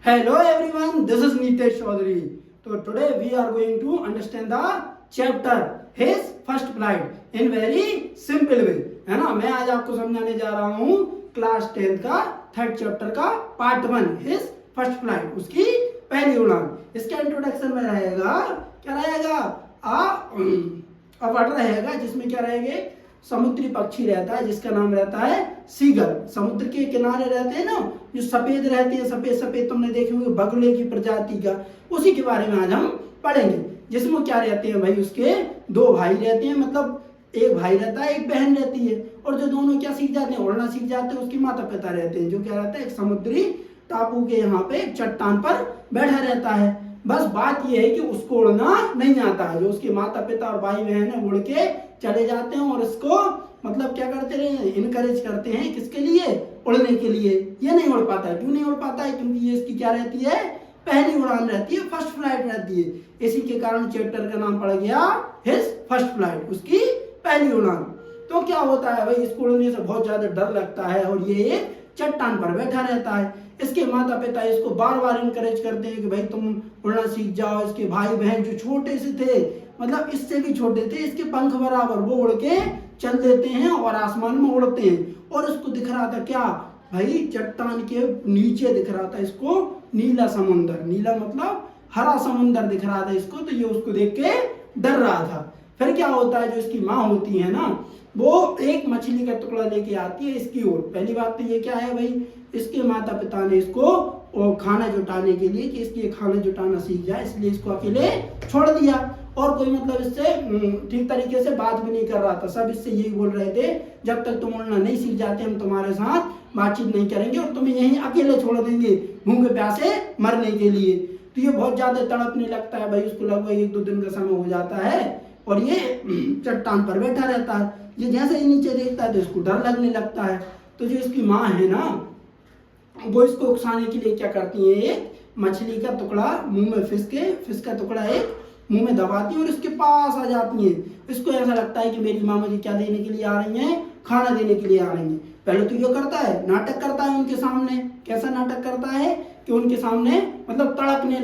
Hello everyone, this is Nitesh Chaudhary. So today we are going to understand the chapter his first flight in very simple way. है ना, मैं आज आपको समझाने जा रहा हूँ क्लास 10 का थर्ड चैप्टर का पार्ट 1 हिज फर्स्ट फ्लाइट, उसकी पहली उड़ान। इसके इंट्रोडक्शन में रहेगा क्या रहेगा अ वर्ड रहेगा जिसमें क्या रहेगा समुद्री पक्षी रहता है जिसका नाम रहता है सीगल। समुद्र के किनारे रहते हैं ना जो सफेद रहते हैं, सफेद सफेद तुमने देखे होंगे बगुले की प्रजाति का, उसी के बारे में आज हम पढ़ेंगे। जिसमें क्या रहते हैं भाई, उसके दो भाई रहते हैं, मतलब एक भाई रहता है एक बहन रहती है, और जो दोनों क्या सीख जाते हैं, उड़ना सीख जाते हैं, उसके माता पिता रहते हैं जो क्या रहता है एक समुद्री टापू के यहाँ पे एक चट्टान पर बैठा रहता है। बस बात यह है कि उसको उड़ना नहीं आता है। जो उसके माता पिता और भाई बहन है उड़ के चले जाते हैं और इसको मतलब क्या करते रहे, इनकरेज करते हैं किसके लिए, उड़ने के लिए। ये नहीं उड़ पाता है। क्यों नहीं उड़ पाता है? क्योंकि ये इसकी क्या रहती है, पहली उड़ान रहती है, फर्स्ट फ्लाइट रहती है। इसी के कारण चैप्टर का नाम पड़ गया हिज फर्स्ट फ्लाइट, उसकी पहली उड़ान। तो क्या होता है भाई, इसको उड़ने से बहुत ज्यादा डर लगता है और ये एक चट्टान पर बैठा रहता है। इसके माता पिता इसको बार बार इनकरेज करते हैं कि भाई तुम उड़ना सीख जाओ। इसके भाई बहन जो छोटे से थे, मतलब इससे भी छोटे थे, इसके पंख बराबर, वो उड़ के चल देते हैं और आसमान में उड़ते हैं। और उसको दिख रहा था क्या भाई, चट्टान के नीचे दिख रहा था इसको नीला समुंदर, नीला मतलब हरा समुंदर दिख रहा था इसको। तो ये उसको देख के डर रहा था। फिर क्या होता है, जो इसकी माँ होती है ना, वो एक मछली का टुकड़ा लेके आती है इसकी ओर। पहली बात तो ये क्या है भाई, इसके माता पिता ने इसको खाना जुटाने के लिए कि इसकी खाना जुटाना सीख जाए, इसलिए इसको अकेले छोड़ दिया। और कोई मतलब इससे ठीक तरीके से बात भी नहीं कर रहा था। सब इससे यही बोल रहे थे जब तक तुम उड़ना नहीं सीख जाते हम तुम्हारे साथ बातचीत नहीं करेंगे और तुम्हें यहीं अकेले छोड़ देंगे भूखे प्यासे मरने के लिए। तो ये बहुत ज्यादा तड़पने लगता है भाई, उसको लगभग 1-2 दिन का समय हो जाता है और ये चट्टान पर बैठा रहता है। ये जैसे ही नीचे देखता है तो इसको डर लगने लगता है। तो जो इसकी माँ है ना, वो इसको उकसाने के लिए क्या करती है, एक मछली का टुकड़ा मुंह में फिश का टुकड़ा एक मुंह में दबाती है और इसके पास आ जाती है। इसको ऐसा लगता है कि मेरी माँ मुझे क्या देने के लिए आ रही है, खाना देने के लिए आ रही है। पहले तो ये करता है, नाटक करता है उनके सामने। कैसा नाटक करता है कि उनके सामने मतलब तड़पने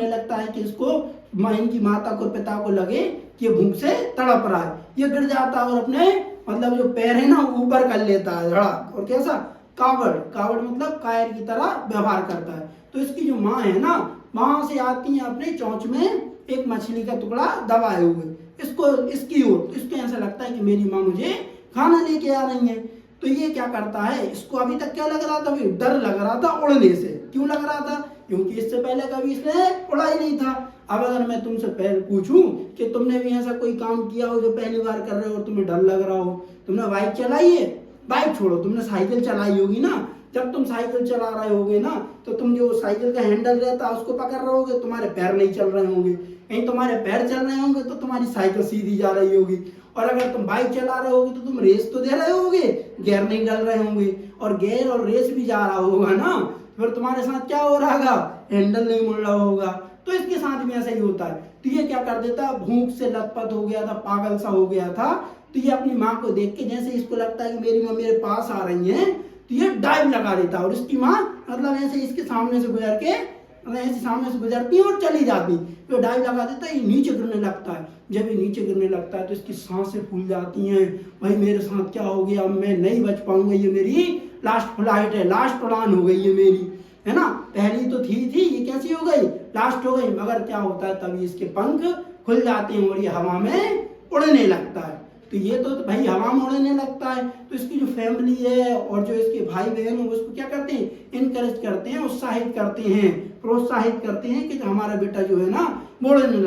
लगता है कि इसको इनकी माता को पिता को लगे कि भूख से तड़प रहा है। ये गिर जाता है और अपने मतलब जो पैर है ना ऊपर कर लेता है धड़ाक, और कैसा कावड़ मतलब कायर की तरह व्यवहार करता है। तो इसकी जो माँ है ना, वहां से आती है अपने चोंच में एक मछली का टुकड़ा दबाए हुए इसको इसकी ओर। तो इसको ऐसा लगता है कि मेरी माँ मुझे खाना लेके आ रही है। तो ये क्या करता है, इसको अभी तक क्या लग रहा था भाई, डर लग रहा था उड़ने से। क्यों लग रहा था? क्योंकि इससे पहले कभी इसने उड़ा ही नहीं था। अब अगर मैं तुमसे पहले पूछूं कि तुमने भी ऐसा कोई काम किया हो जो पहली बार कर रहे हो और तुम्हें डर लग रहा हो, तुमने बाइक चलाई है, बाइक छोड़ो, तुमने साइकिल चलाई होगी ना। जब तुम साइकिल चला रहे होगे ना तो तुम जो साइकिल का हैंडल रहता है उसको पकड़ रहे होगे, तुम्हारे पैर नहीं चल रहे होंगे। कहीं तुम्हारे पैर चल रहे होंगे तो तुम्हारी साइकिल सीधी जा रही होगी। और अगर तुम बाइक चला रहे होगे तो तुम रेस तो दे रहे होगे, गियर नहीं डाल रहे होंगे। और गियर और रेस भी जा रहा होगा ना, फिर तुम्हारे साथ क्या हो रहा होगा, हैंडल नहीं मुड़ रहा होगा। तो इसके साथ भी ऐसा ही होता है। तो ये क्या कर देता, भूख से लथपथ हो गया था, पागल सा हो गया था। तो ये अपनी माँ को देख के जैसे इसको लगता है कि मेरी माँ मेरे पास आ रही है, तो ये डाइव लगा देता है और इसकी माँ मतलब ऐसे इसके सामने से गुजर के ऐसे सामने से गुजरती है और चली जाती। तो डाइव लगा देता है, ये नीचे गिरने लगता है। जब ये नीचे गिरने लगता है तो इसकी सांसें फूल जाती हैं, भाई मेरे साथ क्या हो गया, मैं नहीं बच पाऊंगा, ये मेरी लास्ट फ्लाइट है, लास्ट उड़ान हो गई ये मेरी, है ना। पहली तो थी ये कैसी हो गई, लास्ट हो गई। मगर क्या होता है, तभी इसके पंख खुल जाते हैं और ये हवा में उड़ने लगता है। तो ये तो भाई हवा में उड़ने लगता है। तो इसकी जो फैमिली है और जो इसके भाई बहन है उसको क्या करते हैं, इनकरेज करते हैं, उत्साहित करते हैं, प्रोत्साहित करते हैं कि हमारा बेटा जो है ना उड़ने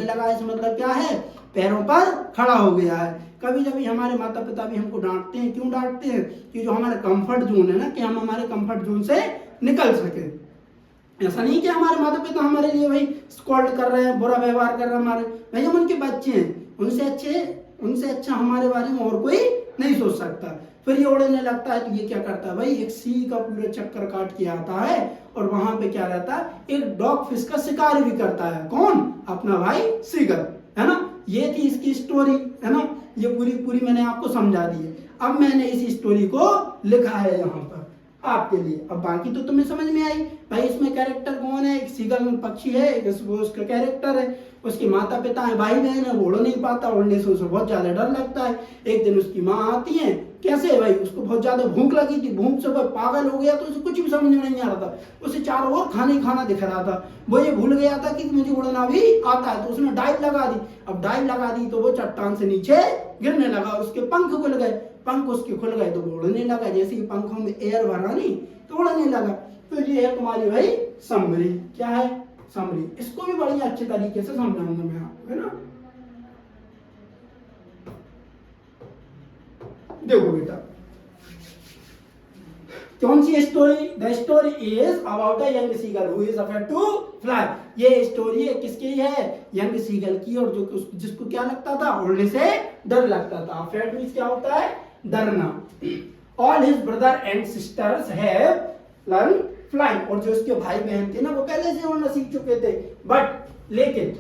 लगा। इस मतलब क्या है, पैरों पर खड़ा हो गया है। कभी कभी हमारे माता पिता भी हमको डांटते हैं। क्यों डांटते हैं? कि जो हमारा कंफर्ट जोन है ना, कि हम हमारे कंफर्ट जोन से निकल सके। ऐसा नहीं कि हमारे माता पिता हमारे लिए भाई स्कॉल्ड कर रहे हैं, बुरा व्यवहार कर रहे हैं हमारे, भाई हम उनके बच्चे हैं, उनसे अच्छा हमारे बारे में और कोई नहीं सोच सकता। फिर ये उड़ने लगता है। तो ये क्या करता है भाई, एक सी का पूरा चक्कर काट के आता है और वहां पे क्या रहता है, एक डॉग फिश का शिकार भी करता है। कौन? अपना भाई सीगल, है ना। ये थी इसकी स्टोरी, है ना। ये पूरी मैंने आपको समझा दी है। अब मैंने इस स्टोरी को लिखा है यहाँ पर। आपके लिए। अब बाकी तो तुम्हें समझ में आई भाई, इसमें कैरेक्टर कौन है, एक सीगल पक्षी है, वो उसका कैरेक्टर है, उसके माता पिता है, भाई बहन है, वो उड़ नहीं पाता, उड़ने से उसे बहुत ज्यादा डर लगता है। एक दिन उसकी माँ आती है, कैसे है भाई, उसको बहुत ज्यादा भूख लगी थी, भूख से वो पागल हो गया, तो उसे कुछ भी समझ में नहीं आ रहा था, उसे चारों ओर खाना ही खाना दिख रहा था, वो ये भूल गया था कि मुझे उड़ना भी आता है, तो उसने डाइव लगा दी। अब डाइव लगा दी तो वो चट्टान से नीचे गिरने लगा, उसके पंख खुल गए, पंख उसके खुल गए तो वो उड़ने लगा, जैसे ही पंखों में एयर भरा नहीं तो उड़ने लगा। तो ये है तुम्हारी भाई समरी, क्या है समरी, इसको भी बड़ी अच्छे तरीके से समझाऊंगा मैं आपको, है ना। देखो बेटा कौन सी story, the story is about a young seagull who is afraid to fly. ये स्टोरी है किसकी है, यंग सीगल की, और जो जिसको क्या लगता था, उड़ने से डर लगता था। अफेयर्ड मींस क्या होता है, डरना। All his brother and sisters have learn flying, और जो उसके भाई बहन थे ना वो पहले से उड़ना सीख चुके थे, बट लेकिन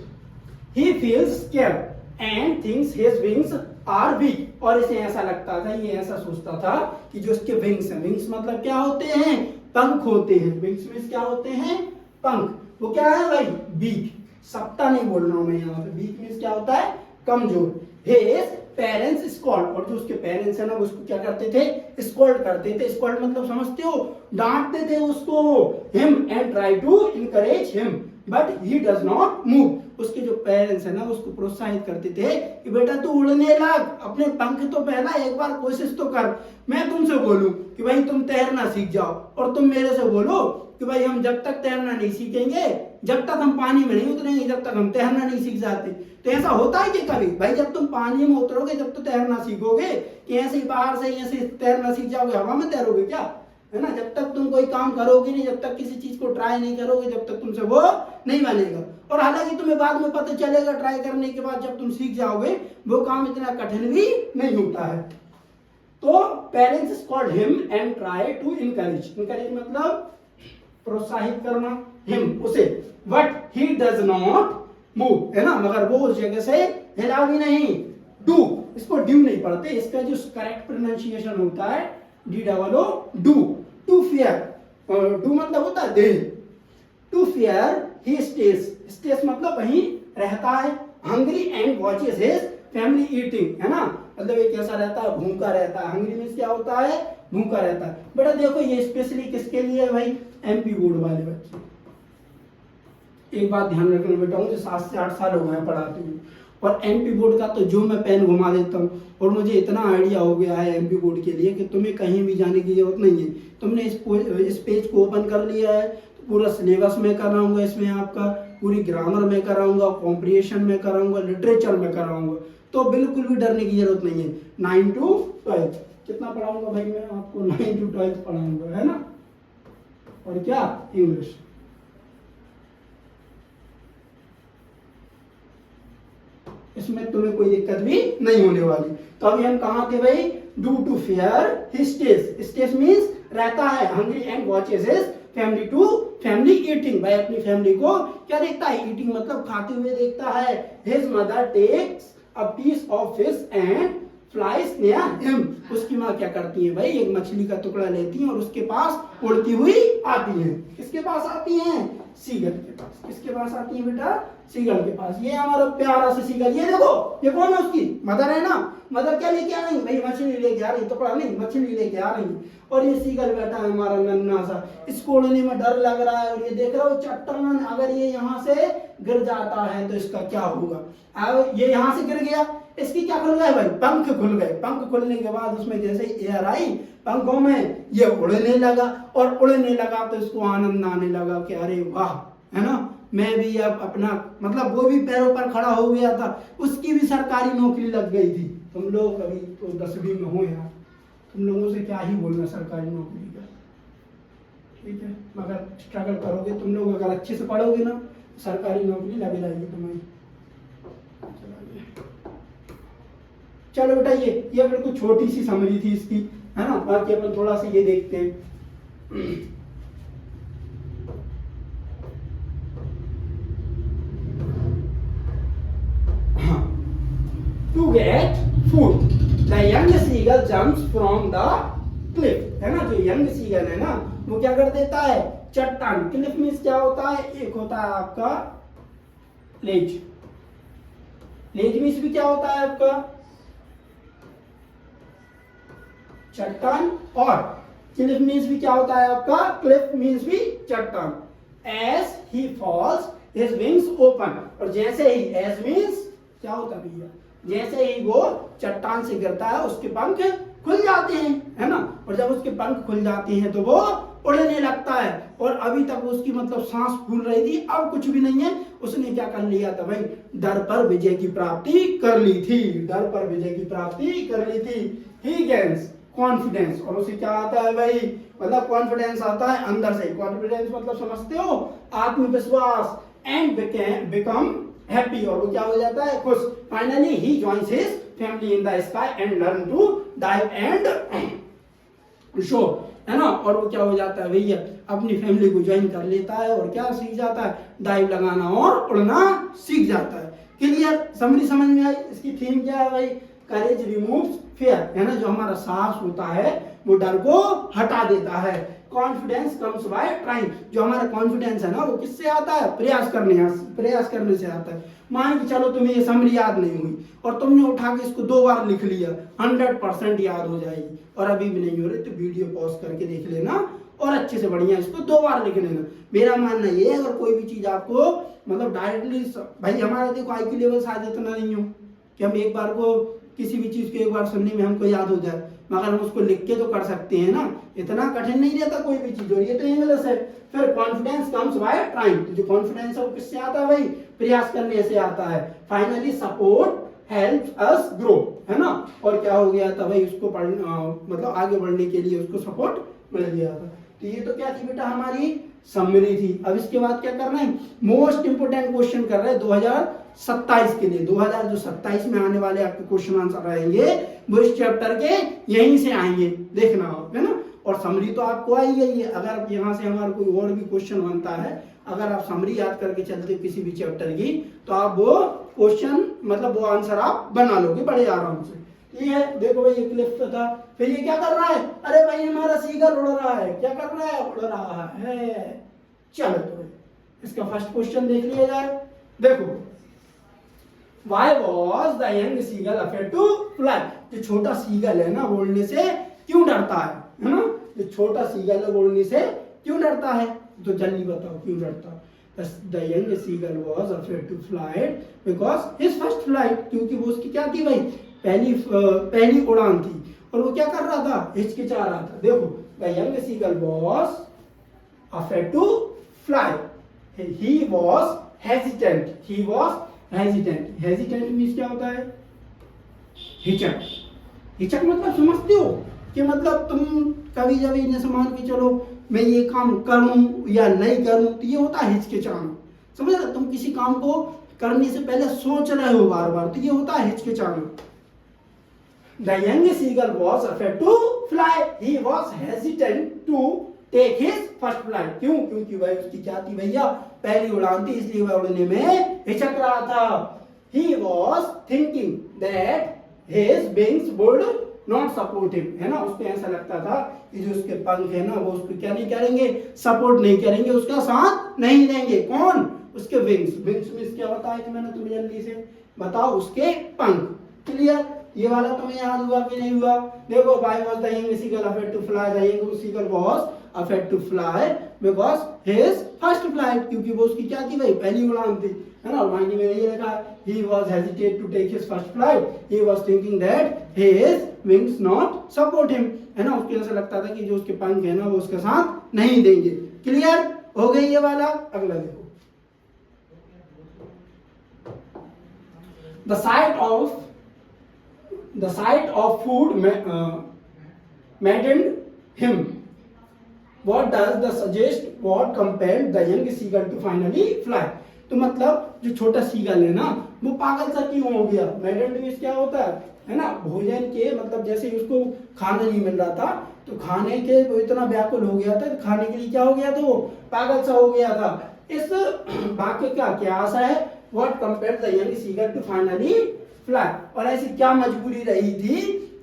he feels scared and thinks his wings are weak, और इसे ऐसा लगता था, ये ऐसा सोचता था कि जो इसके विंग्स हैं, विंग्स मतलब क्या होते हैं, पंख होते हैं, विंग्स में क्या होते हैं, पंख, वो क्या है भाई, वीक, सप्ता नहीं बोल रहा हूं मैं यहाँ पे, वीक मींस क्या होता है, कमजोर। His पेरेंट्स स्कॉल्ड, और जो उसके पेरेंट्स है ना वो उसको क्या करते थे, स्कॉल्ड करते थे। स्कॉल्ड मतलब समझते हो, डांटते थे उसको, him and try to encourage him but he does not move. उसके जो पेरेंट्स है ना उसको प्रोत्साहित करते थे कि बेटा तू उड़ने लग, अपने पंख तो पहला एक बार कोशिश तो कर। मैं तुमसे बोलूं कि भाई तुम तैरना सीख जाओ, और तुम मेरे से बोलो कि भाई हम जब तक तैरना नहीं सीखेंगे, जब तक हम पानी में नहीं उतरेंगे, जब तक हम तैरना नहीं सीख जाते। तो ऐसा होता है कि कभी भाई जब तुम पानी में उतरोगे जब तो तैरना सीखोगे, कि ऐसे ही बाहर से ऐसे तैरना सीख जाओगे, हवा में तैरोगे क्या, है ना। जब तक तुम कोई काम करोगे नहीं, जब तक किसी चीज को ट्राई नहीं करोगे, जब तक तुमसे वो नहीं बनेगा। और हालांकि तुम्हें बाद में पता चलेगा ट्राई करने के बाद, जब तुम सीख जाओगे वो काम इतना कठिन भी नहीं होता है। तो parents called him and try to encourage, encourage मतलब प्रोत्साहित करना, हिम उसे, but he does not move, है ना, मगर वो उस जगह से हिला भी नहीं। डू, इसको ड्यू नहीं पढ़ते, इसका जो करेक्ट प्रोनाउंसिएशन होता है D double O, do. To fear, do मतलब होता है देह, to fear he stays, stays मतलब वहीं रहता है। Hungry and watches his family eating, है ना, मतलब एक ऐसा रहता है, भूखा रहता है। हंग्री मींस क्या होता है, भूखा रहता है। बेटा देखो ये स्पेशली किसके लिए है भाई, एमपी बोर्ड वाले बच्चे। एक बात ध्यान रखना बेटा, मुझे 7 से 8 साल हो गए पढ़ाते हुए, और एमपी बोर्ड का तो जो मैं पेन घुमा देता हूँ, और मुझे इतना आइडिया हो गया है एमपी बोर्ड के लिए कि तुम्हें कहीं भी जाने की जरूरत नहीं है। तुमने इस पेज को ओपन कर लिया है, तो पूरा सिलेबस में कराऊंगा, इसमें आपका पूरी ग्रामर में कराऊंगा, कॉम्प्रिहेंशन में कराऊंगा, लिटरेचर में कराऊंगा, तो बिल्कुल भी डरने की जरूरत नहीं है। 9 to 12 कितना पढ़ाऊंगा भाई मैं आपको, 9 to 12 पढ़ाऊंगा, है ना, और क्या इंग्लिश। इसमें तुम्हें कोई दिक्कत भी नहीं होने वाली। तो अभी हम कहाँ थे भाई, do to fear his stays, stays means रहता है। Hungry and watches his family to family eating, भाई अपनी फैमिली को क्या देखता है, ईटिंग मतलब खाते हुए देखता है। His mother takes a piece of fish and flies near him, उसकी माँ क्या करती है भाई, एक मछली का टुकड़ा लेती है और उसके पास उड़ती हुई आती है। किसके पास आती है, सीगल के पास। किसके पास आती है बेटा, सीगल के पास। ये हमारा प्यारा सा सीगल, ये देखो ये कौन है, उसकी मदर है ना। मदर क्या लेके आ रही भाई, मछली लेके आ रही, टुकड़ा नहीं मछली लेके आ रही। और ये सीगल बैठा है हमारा नन्ना सा, इसको उड़ने में डर लग रहा है। और ये देख रहा हो चट्टान, अगर ये यहाँ से गिर जाता है तो इसका क्या होगा। अब ये यहाँ से गिर गया, इसकी क्या खुल गए भाई, पंख खुल गए। पंख खुलने के बाद उसमें जैसे एयर आई पंखों में, ये उड़ने लगा। और उड़ने लगा तो इसको आनंद आने लगा कि अरे वाह, है ना, मैं भी अब अपना, मतलब वो भी पैरों पर खड़ा हो गया था, उसकी भी सरकारी नौकरी लग गई थी। तुम लोग अभी तो 10वीं में हो यार, तुम लोगों से क्या ही बोलना सरकारी नौकरी का, ठीक है, मगर स्ट्रगल करोगे तुम लोग, अगर अच्छे से पढ़ोगे ना सरकारी नौकरी लग जाएगी तुम्हारी। चलो बेटा ये बिल्कुल छोटी सी समरी थी इसकी, है ना। बाकी अपन थोड़ा सा ये देखते हैं। To get food, the young seagull jumps from the Cliff, है ना, जो यंग सीगल है ना वो क्या कर देता है, चट्टान। क्लिफ मीन्स क्या होता है, एक होता है आपका लेज, लेज मीन्स भी क्या होता है आपका चट्टान, और क्लिफ मीन्स भी क्या होता है आपका, क्लिफ मीन्स भी चट्टान। As he falls his wings open, और जैसे ही, एज मीन्स क्या होता है भैया, जैसे ही वो चट्टान से गिरता है उसके पंख खुल जाते हैं, है ना, और जब उसके पंख खुल जाते हैं तो वो उड़ने लगता है। और अभी तक उसकी मतलब सांस फूल रही थी, अब कुछ भी नहीं है, उसने क्या कर लिया था भाई, डर पर विजय की प्राप्ति कर ली थी, डर पर विजय की प्राप्ति कर ली थी। ही गेन्स कॉन्फिडेंस, और उसे क्या आता है भाई, मतलब कॉन्फिडेंस आता है अंदर से। कॉन्फिडेंस मतलब समझते हो, आत्मविश्वास। एंड बिकम हैप्पी, और वो क्या हो जाता है, खुश। Finally he joins his family in the sky and learn to dive and show, है ना, और वो क्या हो जाता है भैया, अपनी फैमिली को ज्वाइन कर लेता है और क्या सीख जाता है, डाइव लगाना और उड़ना सीख जाता है। क्लियर, समझ में आई। इसकी थीम क्या है भाई, करेज रिमूव्स फियर, है ना, जो हमारा साहस होता है वो डर को हटा देता है। कॉन्फिडेंस कम्स बाय ट्राइंग, जो हमारा कॉन्फिडेंस है ना वो किससे आता है, प्रयास करने से आता है। मान के चलो तुम्हें ये समरी याद नहीं हुई और तुमने उठा के इसको 2 बार लिख लिया, 100% याद हो जाएगी। और अभी भी नहीं हो रही तो वीडियो पॉज करके देख लेना और अच्छे से बढ़िया इसको 2 बार लिख लेना। मेरा मानना ये है, अगर कोई भी चीज आपको मतलब डायरेक्टली, भाई हमारा देखो IQ लेवल शायद इतना नहीं हो कि हम एक बार को किसी भी चीज को एक बार सुनने में हमको याद हो जाए, मगर हम उसको लिख के तो कर सकते हैं ना, इतना कठिन नहीं रहता कोई भी चीज। और ये तो इंग्लिश है। फिर कॉन्फिडेंस कम्स बाय ट्राइंग, तो जो कॉन्फिडेंस है वो किससे आता है भाई, प्रयास करने से आता है। Finally support helps us grow, है ना, और क्या हो गया था भाई, उसको मतलब आगे बढ़ने के लिए उसको सपोर्ट मिल गया था। तो ये तो क्या थी बेटा, हमारी समरी थी। अब इसके बाद क्या करना है, मोस्ट इंपोर्टेंट क्वेश्चन कर रहे हैं 2027 के लिए। 2027 में आने वाले आपके क्वेश्चन आंसर रहेंगे वो इस चैप्टर के यहीं से आएंगे, देखना हो, है ना। और समरी तो आपको आई गई है। अगर आप यहाँ से हमारा कोई और भी क्वेश्चन बनता है, अगर आप समरी याद करके चलते हो किसी भी चैप्टर की, तो आप वो क्वेश्चन मतलब वो आंसर आप बना लोगे बड़े आराम से। ये है, देखो भाई ये क्लिफ था। फिर ये क्या कर रहा है, अरे भाई हमारा सीगल उड़ रहा है, क्या कर रहा है, उड़ रहा है। चलो तो इसका फर्स्ट क्वेश्चन देख लिया जाए। देखो, Why was the young seagull afraid to fly? जो छोटा सीगल है ना वो उड़ने से क्यों डरता है ना, जो छोटा सीगल है वो उड़ने से क्यों डरता है, तो जल्दी बताओ क्यों डरता है। The young seagull was afraid to fly because his first flight, क्योंकि वो उसकी क्या थी भाई, पहली उड़ान थी, और वो क्या कर रहा था, हिचकिचा रहा था। देखो, the young seagull was afraid to fly, he was hesitant, hesitant means क्या होता है, हिचक। हिचक मतलब समझते हो कि मतलब तुम कभी जब इन्हें मान के चलो मैं ये काम करूं या नहीं करूं, तो ये होता है हिचकिचाना। समझ रहे, तुम किसी काम को करने से पहले सोच रहे हो बार बार, तो ये होता है हिचकिचाना। The young seagull was afraid to fly, he was hesitant to take his first flight। क्यों, क्योंकि भाई उसकी क्या थी भैया, पहली उड़ान थी, इसलिए वह उड़ने में हिचक रहा था। He was thinking that his wings would not support him, है ना, उसको ऐसा लगता था कि जो उसके पंख है ना वो उसको क्या नहीं करेंगे, सपोर्ट नहीं करेंगे, उसका साथ नहीं देंगे। कौन, उसके विंग्स। विंग्स में क्या होता है कि मैंने तुम्हें जल्दी से बताओ, उसके पंख। क्लियर, ये वाला तुम्हें याद हुआ कि नहीं हुआ। देखो, why was the young seagull afraid to fly? The young seagull was afraid to fly because his first flight, क्योंकि वो उसकी क्या थी भाई, पहली उड़ान थी, है ना। और में ये लिखा, he was hesitate to take his first flight, he was thinking that his wings not support him, है ना, उसको ऐसा लगता था कि जो उसके पंख है ना वो उसके साथ नहीं देंगे। क्लियर हो गई ये वाला। अगला देखो, the sight of food maddened him. What does the suggest what compelled the young seagull to finally fly? तो मतलब जो छोटा सीगल है ना वो पागल सा क्यों हो गया। मैडेंड मीन्स क्या होता है ना, भोजन के मतलब जैसे उसको खाना नहीं मिल रहा था तो खाने के वो इतना व्याकुल हो गया था, खाने के लिए क्या हो गया था, वो पागल सा हो गया था। इस वाक्य का क्या आशा है, what compared the young seagull to finally fly, और ऐसी क्या मजबूरी रही थी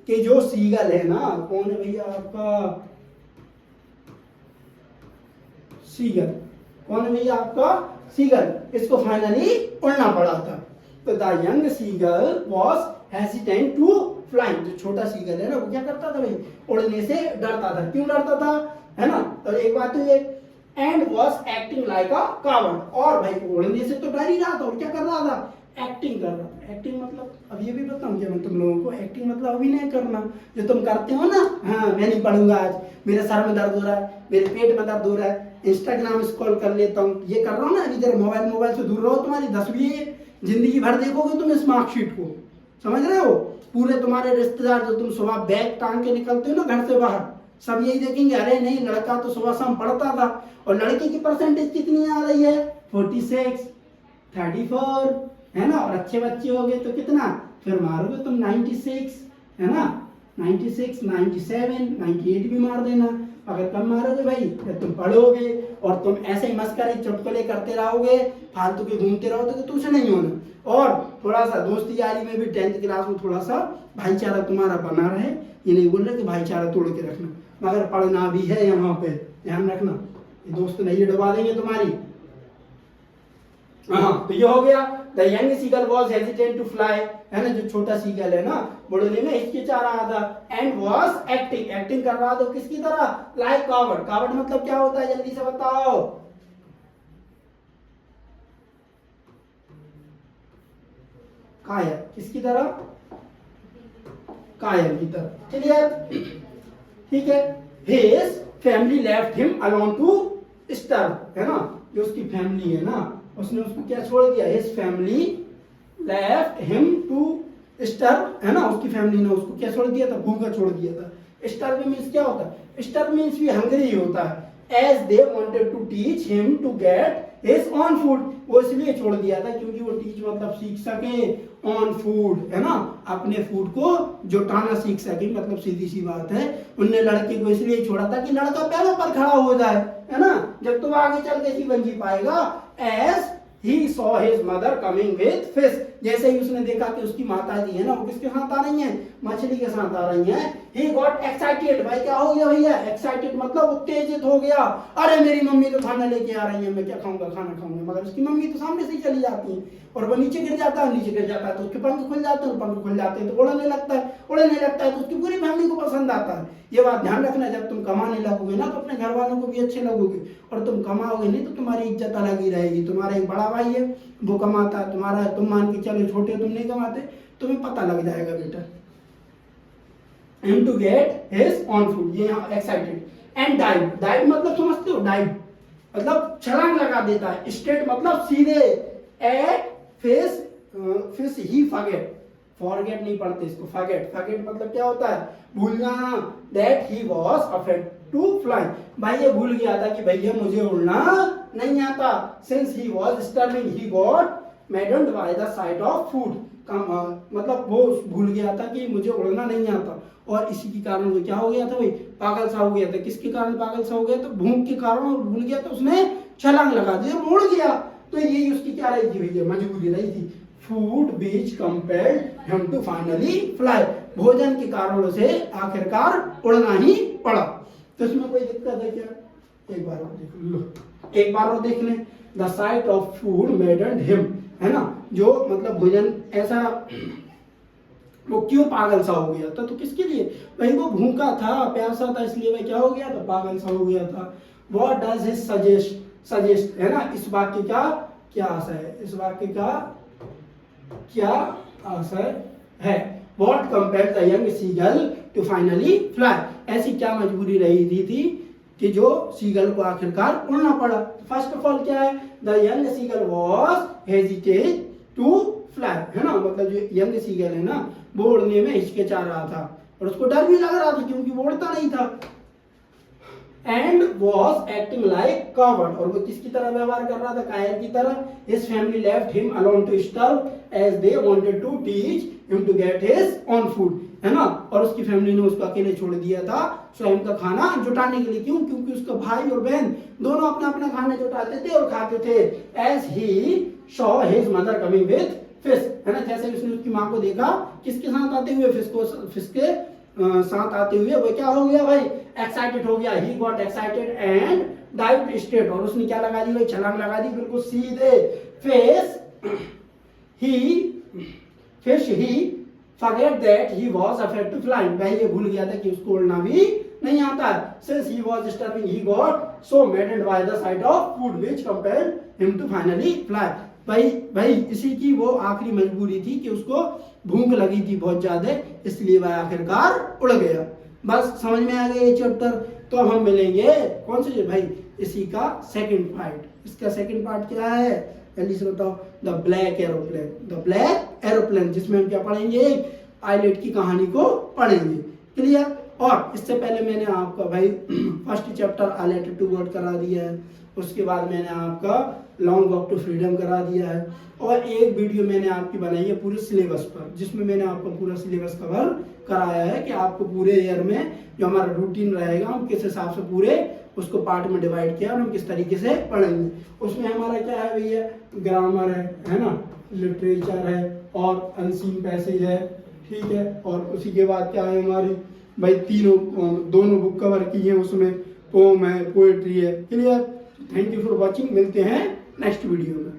कि जो सीगल है ना, कौन है भैया आपका सीगल, कौन है भैया आपका सीगल, इसको फाइनली उड़ना पड़ा था। तो the young seagull was hesitant to flying, जो छोटा सीगल है ना वो क्या करता था भाई, उड़ने से डरता था। क्यों डरता था, है ना, तो एक बात तो ये, and was acting like a coward, और भाई उड़ने से तो डर ही रहा था, और क्या कर रहा था, एक्टिंग कर रहा था। एक्टिंग मतलब अब ये भी बताऊं क्या मैं तुम लोगों को, एक्टिंग मतलब अभिनय करना, जो तुम करते हो ना, हाँ मैं नहीं पढ़ूंगा आज, मेरे सर में दर्द हो रहा है, मेरे पेट में दर्द हो रहा है, इंस्टाग्राम स्क्रॉल कर लेता हूँ, ये कर रहा हूँ ना, अभी जरा मोबाइल से दूर रहो, तुम्हारी 10वीं जिंदगी भर देखोगे तुम इस मार्कशीट को, समझ रहे हो, पूरे तुम्हारे रिश्तेदार जो तुम सुबह बैग टांग के निकलते हो ना घर से बाहर, सब यही देखेंगे, अरे नहीं लड़का तो सुबह शाम पढ़ता था, और लड़की की परसेंटेज कितनी आ रही है, 46, 34, है ना, और अच्छे बच्चे हो गए तो कितना, फिर मारोगे तुम 96, है ना, 96, 97, 98 भी मार देना। अगर कम मारोगे भाई फिर तुम पढ़ोगे, और तुम ऐसे ही मस्करी चुटकुले करते रहोगे, फालतू के घूमते रहोगे तो कुछ नहीं होना। और थोड़ा सा दोस्ती यारी में भी 10th क्लास में थोड़ा सा भाईचारा तुम्हारा बना रहे, ये नहीं बोल रहे कि भाईचारा तोड़ के रखना, मगर पढ़ना भी है यहाँ पे, ध्यान रखना, ये दोस्त नहीं डुबा देंगे तुम्हारी। हाँ, तो ये हो गया, the young seagull was hesitant to fly, है ना, जो छोटा सीगल है ना उड़ने में हिचकिचा रहा था, एंड वॉज एक्टिंग, एक्टिंग कर रहा था किसकी तरह, लाइक कावर्ड, कावर्ड मतलब क्या होता है जल्दी से बताओ, कायर, किसकी तरह, कायर की तरह, क्लियर, ठीक है। His family left him alone to starve, है ना, जो उसकी फैमिली है ना उसने उसको क्या छोड़ दिया, his family left him to starve, है ना, उसकी फैमिली ने उसको क्या छोड़ दिया था, भूखा छोड़ दिया था। स्टार्व मींस क्या होता है, स्टार्व मींस भी हंग्री होता है, as they wanted to teach him to get his own food, वो इसलिए छोड़ दिया था क्योंकि वो टीच मतलब सीख सके ऑन फूड, है ना, अपने फूड को जुटाना सीख सके, मतलब सीधी सी बात है, उनने लड़के को इसलिए छोड़ा था कि लड़का पैरों पर खड़ा हो जाए, है ना, जब तुम आगे चल के जीवन जी पाएगा। As he saw his mother coming with fish, जैसे ही उसने देखा कि उसकी माता जी है ना वो किसके साथ आ रही हैं, मछली के साथ आ रही हैं, he got excited, भाई क्या हो गया भैया, excited मतलब उत्तेजित हो गया, अरे मेरी मम्मी तो खाना लेके आ रही है, मैं क्या खाऊंगा, खाना खाऊंगा, मगर उसकी मम्मी तो सामने से ही चली जाती है, और वो नीचे गिर जाता है, नीचे गिर जाता है तो उसके पंख खुल जाते हैं, पंख खुल जाते हैं तो उड़ने लगता है, उड़ने लगता है तो उसकी पूरी फैमिली को पसंद आता है। ये बात ध्यान रखना, जब तुम कमाने लगोगे ना तो अपने घर वालों को भी अच्छे लगोगे, और तुम कमाओगे नहीं तो तुम्हारी इज्जत अलग ही रहेगी। तुम्हारा एक बड़ा भाई है वो कमाता है, तुम्हारा तुम मान के चलो छोटे तुम नहीं कमाते, तुम्हें पता लग जाएगा बेटा। Him to get his own food, ये यहाँ एक्साइटेड, एंड डाइव, डाइव मतलब समझते हो, डाइव मतलब छलांग लगा देता है, स्ट्रेट मतलब सीधे, एट फिश, फिश ही फॉरगेट, फॉरगेट नहीं पढ़ते इसको, फॉरगेट, फॉरगेट मतलब क्या होता है, भूल जाना, that he was afraid to fly, भाई ये भूल गया था कि भैया मुझे उड़ना नहीं आता, since he was starving he got maddened by the sight of food, मतलब वो भूल गया था कि मुझे उड़ना नहीं आता, और इसी के कारण वो क्या हो गया था भाई, पागल सा हो गया था। किसके कारण पागल सा हो गया, तो भूख के कारण भूल गया, तो उसने छलांग लगा दी और उड़ गया। तो यही उसकी क्या रही थी भैया, मजबूरी रही थी, food which compelled him to finally fly, भोजन के कारणों से आखिरकार उड़ना ही पड़ा। तो इसमें कोई दिक्कत है क्या, एक बार और देख लो, एक बार और देख लें, the sight of food maddened him, है ना, जो मतलब भोजन ऐसा, वो क्यों पागल सा हो गया था, तो किसके लिए भाई, वो भूखा था, प्यासा था, इसलिए वह क्या हो गया था, पागल सा हो गया था। व्हाट डज हिज सजेस्ट, है ना, इस वाक्य का क्या आशय है, इस वाक्य का क्या आशय है, what compelled the young seagull to finally fly, ऐसी क्या मजबूरी रही थी कि जो सीगल को आखिरकार उड़ना पड़ा। फर्स्ट ऑफ ऑल क्या है, the young seagull was hesitate to fly, है ना, मतलब जो यंग सीगल है ना वो उड़ने में हिचकिचा रहा था, और उसको डर भी लग रहा था क्योंकि वो उड़ता नहीं था। And was acting like coward, और वो किसकी तरह व्यवहार कर रहा था, कायर की तरह। His family left him alone to starve as they wanted to teach him to get his own food, है ना, और उसकी फैमिली ने उसको अकेले छोड़ दिया था स्वयं का खाना जुटाने के लिए। क्यों, क्योंकि उसका भाई और बहन दोनों अपना अपना खाना जुटाते थे और खाते थे। As he saw his mother coming with fish, है ना, जैसे उसने उसकी माँ को देखा किसके साथ आते हुए, फिश के साथ आते हुए वो क्या हो गया भाई, एक्साइटेड हो गया, he got excited and dive straight, और उसने क्या लगा दी भाई, छलांग लगा दी बिल्कुल सीधे। Fish he forget that he was afraid to fly, वह ये भूल गया था कि उसको उड़ना भी नहीं आता। Since he was starving he got so maddened by the sight of food which compelled him to finally fly, भाई इसी की वो आखिरी मजबूरी थी कि उसको भूख लगी थी बहुत ज्यादा, इसलिए वह आखिरकार उड़ गया। बस समझ में आ गया ये चैप्टर। तो अब हम मिलेंगे कौन से भाई, इसी का सेकंड पार्ट। इसका सेकंड पार्ट क्या है जल्दी से बताओ, the black aeroplane, the black aeroplane, जिसमें हम क्या पढ़ेंगे, पायलट की कहानी को पढ़ेंगे। क्लियर। और इससे पहले मैंने आपका भाई फर्स्ट चैप्टर आ लेटर टू वर्ड करा दिया है, उसके बाद मैंने आपका लॉन्ग वॉक टू फ्रीडम करा दिया है, और एक वीडियो मैंने आपकी बनाई है पूरे सिलेबस पर, जिसमें मैंने आपको पूरा सिलेबस कवर कराया है कि आपको पूरे ईयर में जो हमारा रूटीन रहेगा हम किस हिसाब से पूरे उसको पार्ट में डिवाइड किया और हम किस तरीके से पढ़ेंगे। उसमें हमारा क्या है भैया, ग्रामर है ना, लिटरेचर है और अनसीन पैसेज है, ठीक है। और उसी के बाद क्या है हमारी भाई दोनों बुक कवर की है, उसमें पोम है, पोएट्री है। Clear. Thank you for watching, मिलते हैं नेक्स्ट वीडियो में।